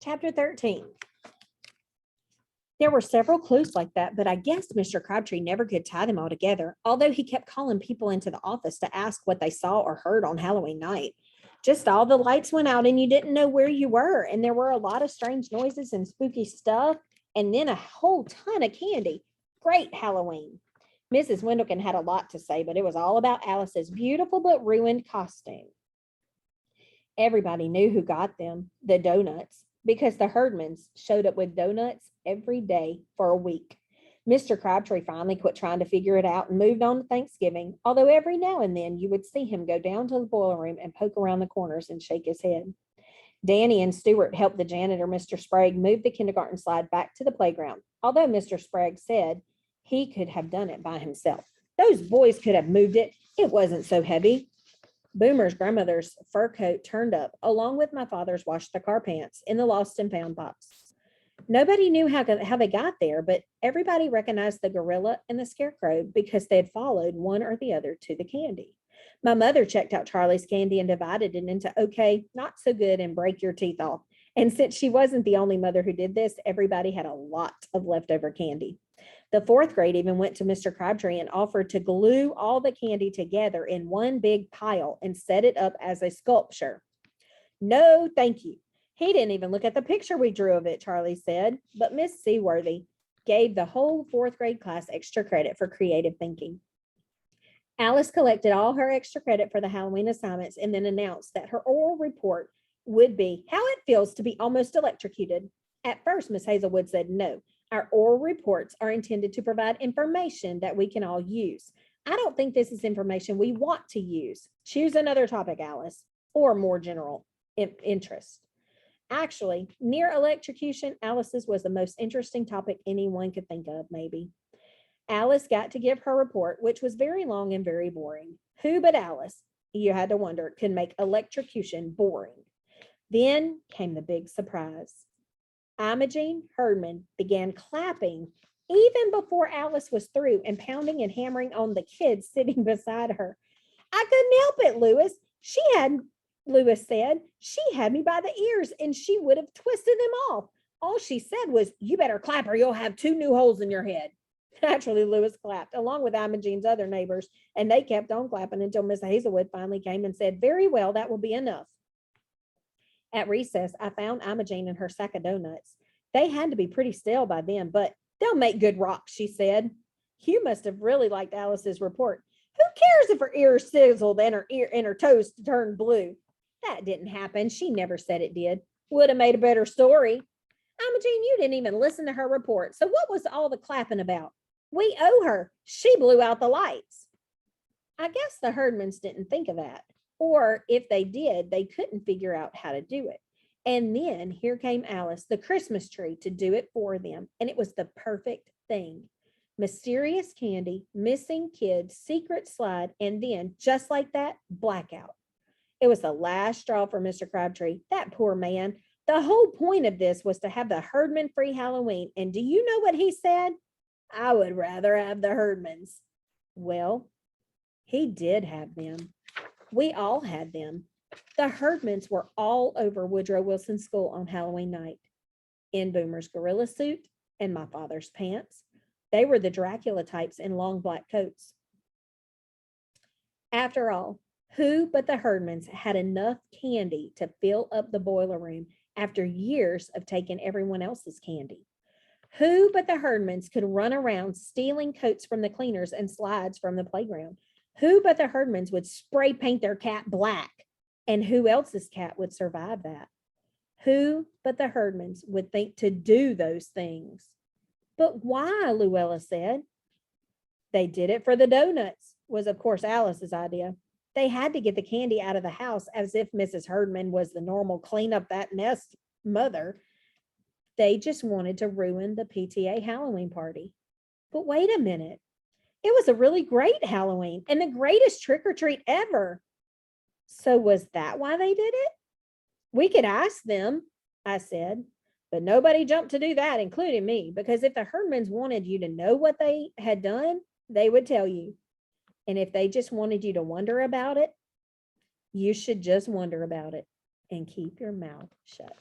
Chapter 13. There were several clues like that, but I guessed Mr. Crabtree never could tie them all together, although he kept calling people into the office to ask what they saw or heard on Halloween night. Just all the lights went out and you didn't know where you were, and there were a lot of strange noises and spooky stuff, and then a whole ton of candy. Great Halloween. Mrs. Wendleton had a lot to say, but it was all about Alice's beautiful but ruined costume. Everybody knew who got them, the donuts, because the Herdmans showed up with donuts every day for a week. Mr. Crabtree finally quit trying to figure it out and moved on to Thanksgiving, although every now and then you would see him go down to the boiler room and poke around the corners and shake his head. Danny and Stuart helped the janitor, Mr. Sprague, move the kindergarten slide back to the playground, although Mr. Sprague said he could have done it by himself. Those boys could have moved it. It wasn't so heavy. Boomer's grandmother's fur coat turned up, along with my father's wash the car pants in the lost and found box. Nobody knew how they got there, but everybody recognized the gorilla and the scarecrow because they had followed one or the other to the candy. My mother checked out Charlie's candy and divided it into okay, not so good, and break your teeth off. And since she wasn't the only mother who did this, everybody had a lot of leftover candy. The fourth grade even went to Mr. Crabtree and offered to glue all the candy together in one big pile and set it up as a sculpture. No, thank you. He didn't even look at the picture we drew of it, Charlie said, but Miss Seaworthy gave the whole fourth grade class extra credit for creative thinking. Alice collected all her extra credit for the Halloween assignments and then announced that her oral report would be how it feels to be almost electrocuted. At first, Miss Hazelwood said, no, our oral reports are intended to provide information that we can all use. I don't think this is information we want to use. Choose another topic, Alice, or more general interest. Actually, near electrocution, Alice's was the most interesting topic anyone could think of, maybe. Alice got to give her report, which was very long and very boring. Who but Alice, you had to wonder, could make electrocution boring? Then came the big surprise. Imogene Herdman began clapping even before Alice was through and pounding and hammering on the kids sitting beside her. I couldn't help it, Lewis said. She had me by the ears and she would have twisted them off. All she said was, you better clap or you'll have 2 new holes in your head. Naturally, Lewis clapped along with Imogene's other neighbors, and they kept on clapping until Miss Hazelwood finally came and said, very well, that will be enough. At recess, I found Imogene and her sack of donuts. They had to be pretty stale by then, but they'll make good rocks, she said. You must have really liked Alice's report. Who cares if her ears sizzled and her toes turned blue? That didn't happen. She never said it did. Would have made a better story. Imogene, you didn't even listen to her report. So what was all the clapping about? We owe her. She blew out the lights. I guess the Herdmans didn't think of that. Or if they did, they couldn't figure out how to do it. And then here came Alice, the Christmas tree, to do it for them. And it was the perfect thing. Mysterious candy, missing kids, secret slide, and then, just like that, blackout. It was the last straw for Mr. Crabtree. That poor man. The whole point of this was to have the Herdman-free Halloween. And do you know what he said? I would rather have the Herdmans. Well, he did have them. We all had them. The Herdmans were all over Woodrow Wilson School on Halloween night. In Boomer's gorilla suit and my father's pants. They were the Dracula types in long black coats. After all, who but the Herdmans had enough candy to fill up the boiler room after years of taking everyone else's candy? Who but the Herdmans could run around stealing coats from the cleaners and slides from the playground? Who but the Herdmans would spray paint their cat black? And who else's cat would survive that? Who but the Herdmans would think to do those things? But why, Luella said. They did it for the donuts, was of course Alice's idea. They had to get the candy out of the house as if Mrs. Herdman was the normal clean up that nest mother. They just wanted to ruin the PTA Halloween party. But wait a minute. It was a really great Halloween and the greatest trick-or-treat ever. So was that why they did it? We could ask them, I said, but nobody jumped to do that, including me, because if the Herdmans wanted you to know what they had done, they would tell you. And if they just wanted you to wonder about it, you should just wonder about it and keep your mouth shut.